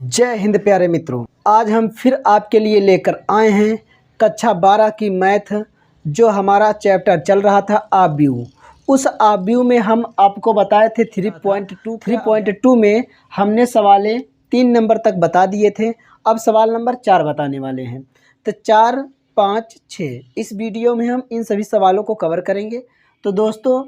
जय हिंद प्यारे मित्रों, आज हम फिर आपके लिए लेकर आए हैं कक्षा 12 की मैथ। जो हमारा चैप्टर चल रहा था आप व्यू, उस आप व्यू में हम आपको बताए थे 3.2 में हमने सवालें 3 नंबर तक बता दिए थे। अब सवाल नंबर 4 बताने वाले हैं। तो 4, 5, 6 इस वीडियो में हम इन सभी सवालों को कवर करेंगे। तो दोस्तों,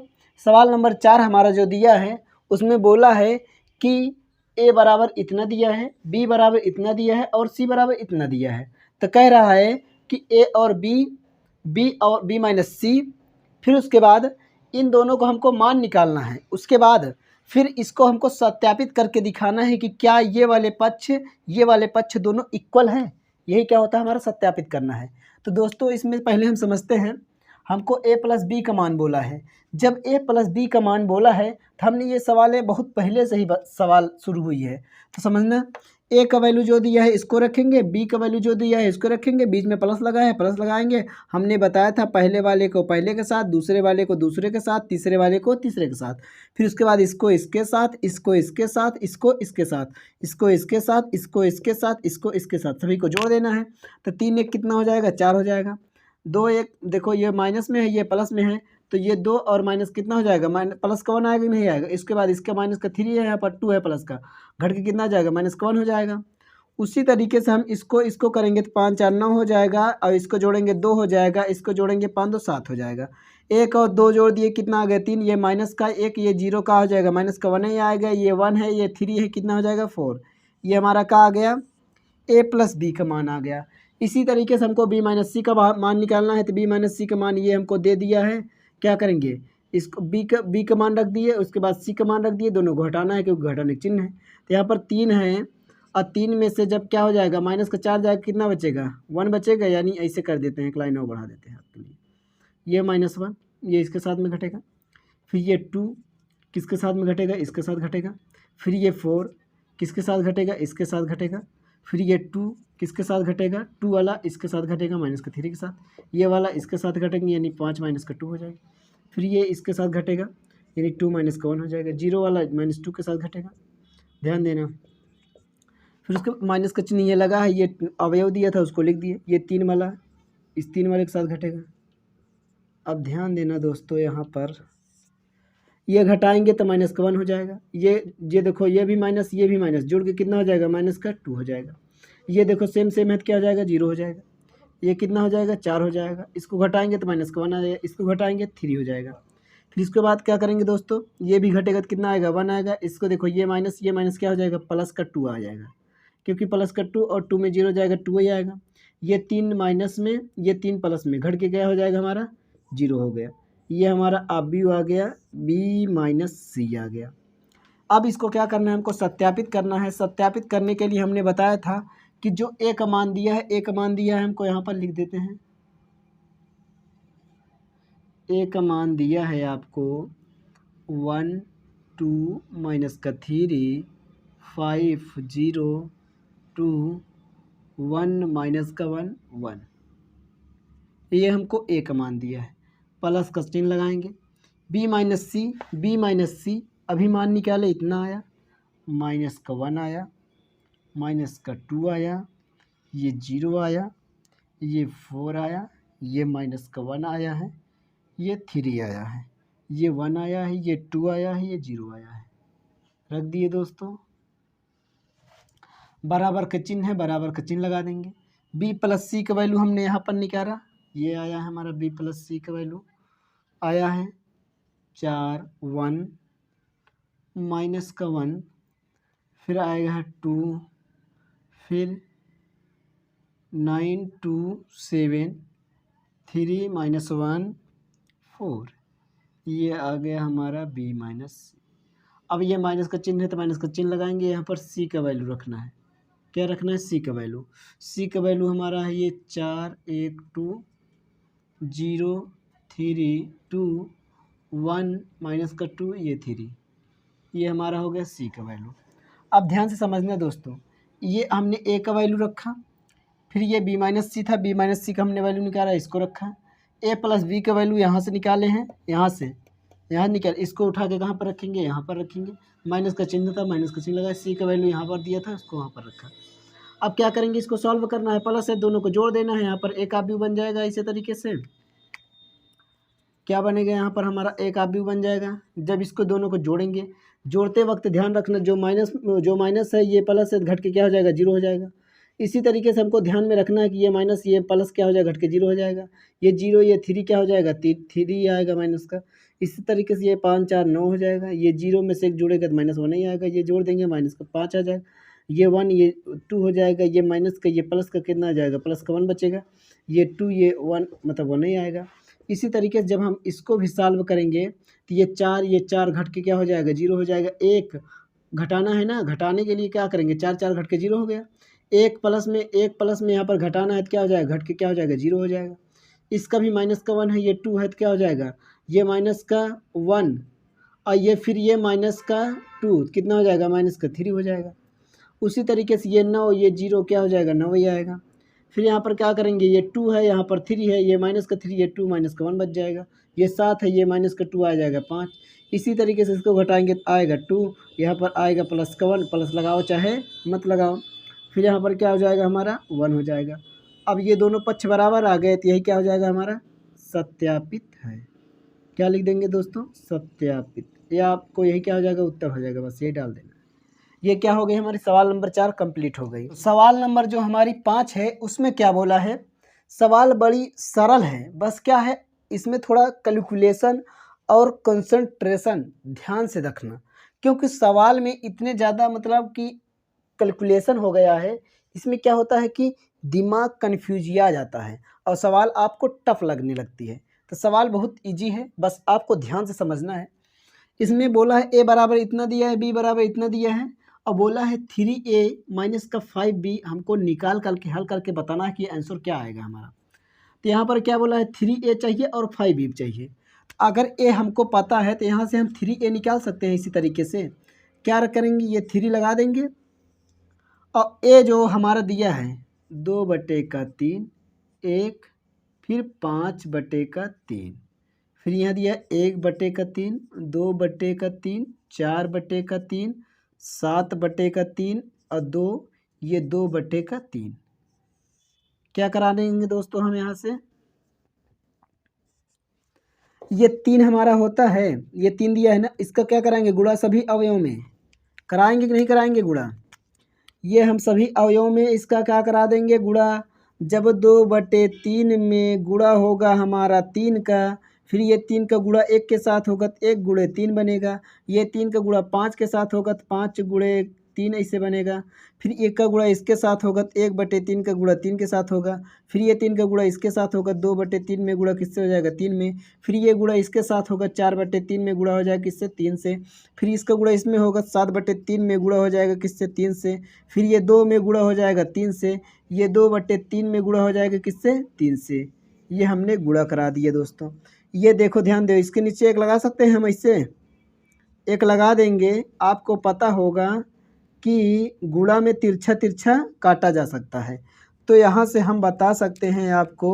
सवाल नंबर 4 हमारा जो दिया है उसमें बोला है कि ए बराबर इतना दिया है, बी बराबर इतना दिया है और सी बराबर इतना दिया है। तो कह रहा है कि ए और बी और बी माइनस सी, फिर उसके बाद इन दोनों को हमको मान निकालना है। उसके बाद फिर इसको हमको सत्यापित करके दिखाना है कि क्या ये वाले पक्ष दोनों इक्वल हैं। यही क्या होता है, हमारा सत्यापित करना है। तो दोस्तों, इसमें पहले हम समझते हैं। हमको a प्लस बी का मान बोला है। जब a प्लस बी का मान बोला है तो हमने ये सवालें बहुत पहले से ही सवाल शुरू हुई है। तो समझना, a का वैल्यू जो दिया है इसको रखेंगे, b का वैल्यू जो दिया है इसको रखेंगे, बीच में प्लस लगाया है प्लस लगाएंगे। हमने बताया था पहले वाले को पहले के साथ, दूसरे वाले को दूसरे के साथ, तीसरे वाले को तीसरे के साथ। फिर उसके बाद इसको इसके साथ, इसको इसके साथ, इसको इसके साथ, इसको इसके साथ, इसको इसके साथ, इसको इसके साथ, सभी को जोड़ देना है। तो 3 1 कितना हो जाएगा, 4 हो जाएगा। 2 1 देखो ये माइनस में है ये प्लस में है, तो ये 2 और माइनस कितना हो जाएगा, प्लस का 1 आएगा कि नहीं आएगा। इसके बाद इसका माइनस का 3 है, यहाँ पर 2 है प्लस का, घट के कितना आ जाएगा, माइनस का 1 हो जाएगा। उसी तरीके से हम इसको करेंगे तो 5 4 9 हो जाएगा, और इसको जोड़ेंगे 2 हो जाएगा, इसको जोड़ेंगे 5 2 7 हो जाएगा। 1 और 2 जोड़ दिए कितना आ गया 3, ये माइनस का 1, ये 0 का हो जाएगा, माइनस का 1 ही आएगा, ये 1 है, ये 3 है, कितना हो जाएगा 4। ये हमारा क्या आ गया, a प्लस बी का मान आ गया। इसी तरीके से हमको b माइनस सी का मान निकालना है। तो b माइनस सी का मान ये हमको दे दिया है। क्या करेंगे, इसको b का मान रख दिए, उसके बाद c का मान रख दिए, दोनों को हटाना है क्योंकि घटाने चिन्ह है। तो यहाँ पर 3 है, और 3 में से जब क्या हो जाएगा, माइनस का 4 जाएगा, कितना बचेगा 1 बचेगा। यानी ऐसे कर देते हैं, एक लाइन और बढ़ा देते हैं आपके लिए। ये -1 ये इसके साथ में घटेगा, फिर ये 2 किसके साथ में घटेगा, इसके साथ घटेगा, फिर ये 4 किसके साथ घटेगा, इसके साथ घटेगा, फिर ये 2 किसके साथ घटेगा, 2 वाला इसके साथ घटेगा माइनस का 3 के साथ, ये वाला इसके साथ घटेंगे यानी 5 माइनस का 2 हो जाएगा, फिर ये इसके साथ घटेगा यानी 2 माइनस का 1 हो जाएगा, 0 वाला -2 के साथ घटेगा, ध्यान देना। फिर उसके माइनस का चिन्ह ये लगा है, ये अवयव दिया था उसको लिख दिए, ये 3 वाला इस 3 वाले के साथ घटेगा। अब ध्यान देना दोस्तों, यहाँ पर ये घटाएंगे तो माइनस का 1 हो जाएगा। ये देखो, ये भी माइनस ये भी माइनस, जुड़ के कितना हो जाएगा, माइनस का 2 हो जाएगा। ये देखो सेम है, क्या हो जाएगा 0 हो जाएगा। ये कितना हो जाएगा 4 हो जाएगा। इसको घटाएंगे तो माइनस का 1 आ जाएगा, इसको घटाएंगे 3 हो जाएगा। फिर इसके बाद क्या करेंगे दोस्तों, ये भी घटेगा तो कितना आएगा 1 आएगा। इसको देखो ये माइनस क्या हो जाएगा, प्लस का 2 आ जाएगा, क्योंकि प्लस का 2 और 2 में 0 जाएगा 2 ही आएगा। ये 3 माइनस में ये 3 प्लस में घट के क्या हो जाएगा, हमारा 0 हो गया। ये हमारा अब भी आ गया, b माइनस सी आ गया। अब इसको क्या करना है, हमको सत्यापित करना है। सत्यापित करने के लिए हमने बताया था कि जो a का मान दिया है हमको यहाँ पर लिख देते हैं। a का मान दिया है आपको 1 2 माइनस का 3 5 0 2 1 माइनस का 1 1, ये हमको a का मान दिया है। प्लस का चिन्ह लगाएंगे, b माइनस सी अभी मान निकाले, इतना आया, माइनस का 1 आया, माइनस का 2 आया, ये 0 आया, ये 4 आया, ये माइनस का 1 आया है, ये 3 आया है, ये 1 आया है, ये 2 आया है, ये 0 आया है। रख दिए दोस्तों। बराबर का चिन्ह है, बराबर का चिन्ह लगा देंगे। b प्लस सी का वैल्यू हमने यहाँ पर निकाला, ये आया है हमारा b प्लस सी का वैल्यू आया है 4 1 माइनस का 1, फिर आएगा 2, फिर 9 2 7 3 माइनस 1 4, ये आ गया हमारा b माइनस सी। अब ये माइनस का चिन्ह है तो माइनस का चिन्ह लगाएंगे, यहाँ पर c का वैल्यू रखना है। क्या रखना है, c का वैल्यू। c का वैल्यू हमारा है ये 4 1 2 0 3 2 1 माइनस का 2, ये 3, ये हमारा हो गया c का वैल्यू। अब ध्यान से समझना दोस्तों, ये हमने a का वैल्यू रखा, फिर ये b माइनस सी था, b माइनस सी का हमने वैल्यू निकाला, इसको रखा। a प्लस बी का वैल्यू यहाँ से निकाले हैं, यहाँ से यहाँ निकल, इसको उठा के कहाँ पर रखेंगे, यहाँ पर रखेंगे। माइनस का चिन्ह था, माइनस का चिन्ह लगाया, सी का वैल्यू यहाँ पर दिया था, इसको वहाँ पर रखा। अब क्या करेंगे, इसको सॉल्व करना है, प्लस है, दोनों को जोड़ देना है। यहाँ पर एक आव्यूह बन जाएगा इसी तरीके से। क्या बनेगा, यहाँ पर हमारा एक आव्यूह बन जाएगा। जब इसको दोनों को जोड़ेंगे, जोड़ते वक्त ध्यान रखना जो माइनस है ये प्लस से घट के क्या हो जाएगा, जीरो हो जाएगा। इसी तरीके से हमको ध्यान में रखना है कि ये माइनस ये प्लस क्या हो जाएगा, घट के जीरो हो जाएगा। ये जीरो ये थ्री क्या हो जाएगा, थ्री आएगा माइनस का। इसी तरीके से ये 5 4 9 हो जाएगा। ये जीरो में से एक जोड़ेगा तो माइनस वन ही आएगा, ये जोड़ देंगे माइनस का 5 आ जाएगा। ये 1 ये 2 हो जाएगा, ये माइनस का ये प्लस का कितना आ जाएगा, प्लस का 1 बचेगा। ये 2 ये 1 मतलब 1 ही आएगा। इसी तरीके से जब हम इसको भी सॉल्व करेंगे तो ये 4 घट के क्या हो जाएगा, जीरो हो जाएगा। एक घटाना है ना, घटाने के लिए क्या करेंगे, 4 घट के जीरो हो गया। एक प्लस में यहाँ पर घटाना है तो क्या हो जाएगा, घट के क्या हो जाएगा, जीरो हो जाएगा। इसका भी माइनस का 1 है, ये 2 है तो क्या हो जाएगा, ये माइनस का 1 और ये फिर ये माइनस का 2 कितना हो जाएगा, माइनस का 3 हो जाएगा। उसी तरीके से ये 9 ये जीरो क्या हो जाएगा, 9 ही आएगा। फिर यहाँ पर क्या करेंगे, ये 2 है, यहाँ पर 3 है, ये माइनस का 3 ये 2 माइनस का 1 बच जाएगा। ये 7 है, ये माइनस का 2 आ जाएगा 5। इसी तरीके से इसको घटाएंगे तो आएगा 2, यहाँ पर आएगा प्लस का 1, प्लस लगाओ चाहे मत लगाओ। फिर यहाँ पर क्या हो जाएगा, हमारा 1 हो जाएगा। अब ये दोनों पक्ष बराबर आ गए तो यही क्या हो जाएगा, हमारा सत्यापित है। क्या लिख देंगे दोस्तों, सत्यापित। या आपको यही क्या हो जाएगा, उत्तर हो जाएगा, बस यही डाल देना। ये क्या हो गई, हमारी सवाल नंबर 4 कंप्लीट हो गई। सवाल नंबर जो हमारी 5 है उसमें क्या बोला है, सवाल बड़ी सरल है, बस क्या है इसमें थोड़ा कैलकुलेशन और कंसंट्रेशन ध्यान से रखना, क्योंकि सवाल में इतने ज़्यादा मतलब कि कैलकुलेशन हो गया है। इसमें क्या होता है कि दिमाग कन्फ्यूजिया जाता है और सवाल आपको टफ लगने लगती है। तो सवाल बहुत इजी है, बस आपको ध्यान से समझना है। इसमें बोला है ए बराबर इतना दिया है, बी बराबर इतना दिया है, और बोला है 3a माइनस का 5b हमको निकाल करके हल करके बताना है कि आंसर क्या आएगा हमारा। तो यहाँ पर क्या बोला है, 3a चाहिए और 5b चाहिए। अगर a हमको पता है तो यहाँ से हम 3a निकाल सकते हैं। इसी तरीके से क्या करेंगे, ये 3 लगा देंगे और a जो हमारा दिया है 2/3, 1 फिर 5/3, फिर यहाँ दिया 1/3, 2/3, 4/3, 7/3 और 2, ये 2/3। क्या करा देंगे दोस्तों हम यहाँ से, ये 3 हमारा होता है, ये 3 दिया है ना, इसका क्या कराएंगे, गुणा सभी अवयवों में कराएंगे कि नहीं कराएंगे गुणा। ये हम सभी अवयवों में इसका क्या करा देंगे, गुणा। जब 2/3 में गुणा होगा हमारा 3 का, फिर ये 3 का गुणा 1 के साथ होगा तो 1 गुणे 3 बनेगा। ये 3 का गुणा 5 के साथ होगा तो 5 गुणे 3 ऐसे बनेगा। फिर 1 का गुणा इसके साथ होगा तो 1/3 का गुणा 3 के साथ होगा। फिर ये 3 का गुणा इसके साथ होगा, 2/3 में गुणा किससे हो जाएगा, 3 में। फिर ये गुणा इसके साथ होगा, 4/3 में गुणा हो जाएगा किससे, 3 से। फिर इसका गुणा इसमें होगा, 7/3 में गुणा हो जाएगा किससे, 3 से। फिर ये 2 में गुणा हो जाएगा 3 से। ये 2/3 में गुणा हो जाएगा किससे, 3 से। ये हमने गुणा करा दिया दोस्तों। ये देखो ध्यान दो, इसके नीचे एक लगा सकते हैं हम, इससे एक लगा देंगे। आपको पता होगा कि गुणा में तिरछा तिरछा काटा जा सकता है, तो यहाँ से हम बता सकते हैं आपको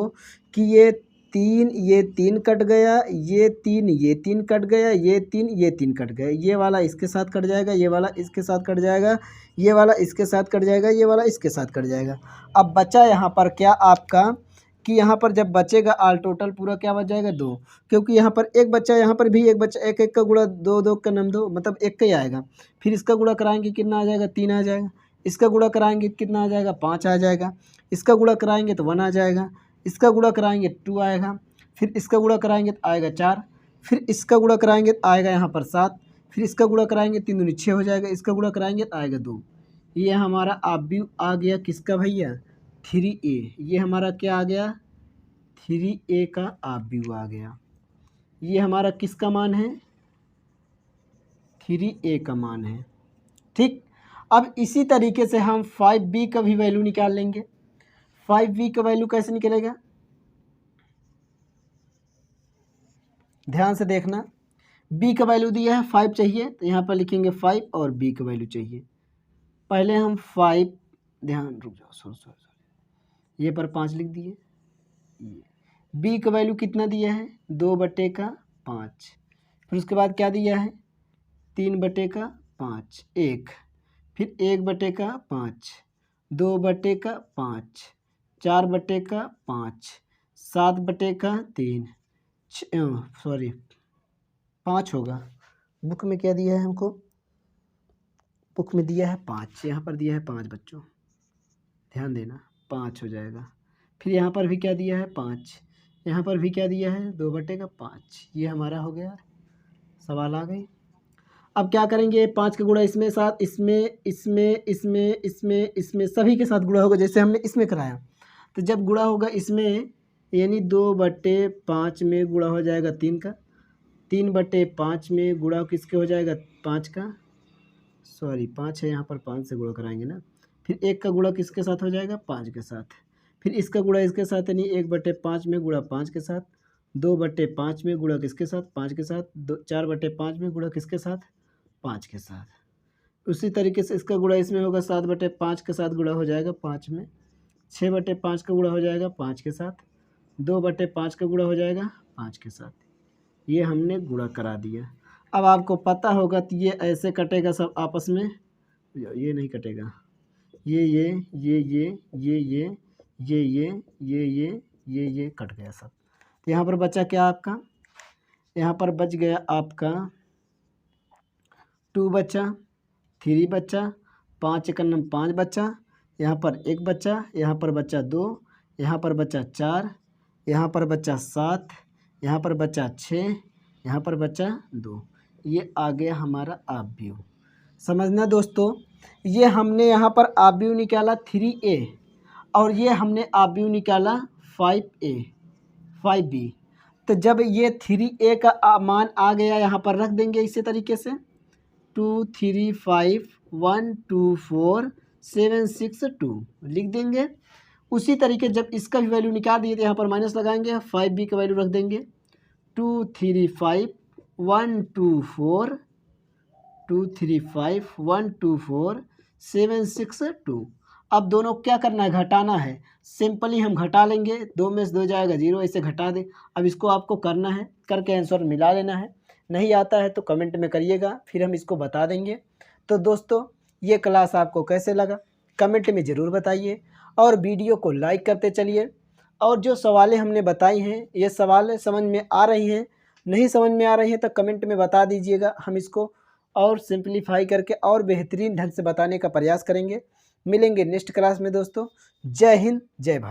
कि ये 3 कट गया, ये 3 कट गया, ये 3 कट गया। ये वाला इसके साथ कट जाएगा, ये वाला इसके साथ कट जाएगा, ये वाला इसके साथ कट जाएगा, ये वाला इसके साथ कट जाएगा। अब बचा यहाँ पर क्या आपका, कि यहाँ पर जब बचेगा ऑल टोटल पूरा क्या बच जाएगा, 2, क्योंकि यहाँ पर एक बच्चा, यहाँ पर भी एक बच्चा, एक एक का गुणा 2 2 का नाम 2 मतलब एक का ही आएगा। फिर इसका गुणा कराएंगे कितना आ जाएगा, 3 आ जाएगा। इसका गुणा कराएंगे कितना आ जाएगा, 5 आ जाएगा। इसका गुणा कराएंगे तो 1 आ जाएगा। इसका गुणा कराएंगे 2 आएगा। फिर इसका गुणा कराएंगे तो आएगा 4। फिर इसका गुणा कराएंगे तो आएगा यहाँ पर 7। फिर इसका गुणा कराएंगे 3 दूनी 6 हो जाएगा। इसका गुणा कराएंगे तो आएगा 2। ये हमारा आव्यूह आ गया किसका भैया, 3a। ये हमारा क्या आ गया, 3a का आव्यूह आ गया। ये हमारा किसका मान है, 3a का मान है। ठीक, अब इसी तरीके से हम 5b का भी वैल्यू निकाल लेंगे। 5b का वैल्यू कैसे निकलेगा, ध्यान से देखना। b का वैल्यू दिया है 5 चाहिए, तो यहाँ पर लिखेंगे 5 और b का वैल्यू चाहिए। पहले हम 5, ध्यान रुक जाओ, सॉरी ये पर 5 लिख दिए। ये b का वैल्यू कितना दिया है, 2/5। फिर उसके बाद क्या दिया है 3/5 1, फिर 1/5 2/5 4/5 7/3 सॉरी 5 होगा। बुक में क्या दिया है हमको, बुक में दिया है 5, यहाँ पर दिया है 5 बच्चों, ध्यान देना 5 हो जाएगा। फिर यहाँ पर भी क्या दिया है 5, यहाँ पर भी क्या दिया है 2/5। ये हमारा हो गया, सवाल आ गई। अब क्या करेंगे 5 का गुणा इसमें साथ, इसमें सभी के साथ गुणा होगा जैसे हमने इसमें कराया। तो जब गुणा होगा इसमें यानी 2/5 में गुणा हो जाएगा 3 का, 3/5 में गुणा किसके हो जाएगा 5 का, सॉरी 5 है यहाँ पर 5 से गुणा कराएंगे ना। फिर 1 का गुणा किसके साथ हो जाएगा 5 के साथ, फिर इसका गुणा इसके साथ यानी 1/5 में गुणा 5 के साथ, 2/5 में गुणा किसके साथ 5 के साथ, 4/5 में गुणा किसके साथ 5 के साथ। उसी तरीके से इसका गुणा इसमें होगा 7/5 के साथ गुणा हो जाएगा 5 में, 6/5 का गुणा हो जाएगा 5 के साथ, 2/5 का गुणा हो जाएगा 5 के साथ। ये हमने गुणा करा दिया। अब आपको पता होगा तो ये ऐसे कटेगा सब आपस में, ये नहीं कटेगा, ये कट गया सब। तो यहाँ पर बचा क्या आपका, यहाँ पर बच गया आपका 2 बचा, 3 बचा, 5 1 5 बचा, यहाँ पर 1 बचा, यहाँ पर बचा 2, यहाँ पर बचा 4, यहाँ पर बचा 7, यहाँ पर बचा 6, यहाँ पर बचा 2। ये आ गया हमारा आव्यूह। समझना दोस्तों, ये हमने यहाँ पर आव्यूह निकाला 3A और ये हमने आव्यूह निकाला 5A 5B। तो जब ये 3A का मान आ गया यहाँ पर रख देंगे इसी तरीके से 2 3 5 1 2 4 7 6 2 लिख देंगे। उसी तरीके जब इसका भी वैल्यू निकाल दिए तो यहाँ पर माइनस लगाएंगे, 5B का वैल्यू रख देंगे 2 3 5 1 2 4 2 3 5 1 2 4 7 6 2। अब दोनों क्या करना है, घटाना है। सिंपली हम घटा लेंगे, 2 में से 2 जाएगा 0, ऐसे घटा दें। अब इसको आपको करना है, करके आंसर मिला लेना है। नहीं आता है तो कमेंट में करिएगा, फिर हम इसको बता देंगे। तो दोस्तों ये क्लास आपको कैसे लगा कमेंट में ज़रूर बताइए और वीडियो को लाइक करते चलिए। और जो सवालें हमने बताई हैं ये सवाल समझ में आ रही हैं, नहीं समझ में आ रही हैं तो कमेंट में बता दीजिएगा, हम इसको और सिंप्लीफाई करके और बेहतरीन ढंग से बताने का प्रयास करेंगे। मिलेंगे नेक्स्ट क्लास में दोस्तों। जय हिंद, जय भारत।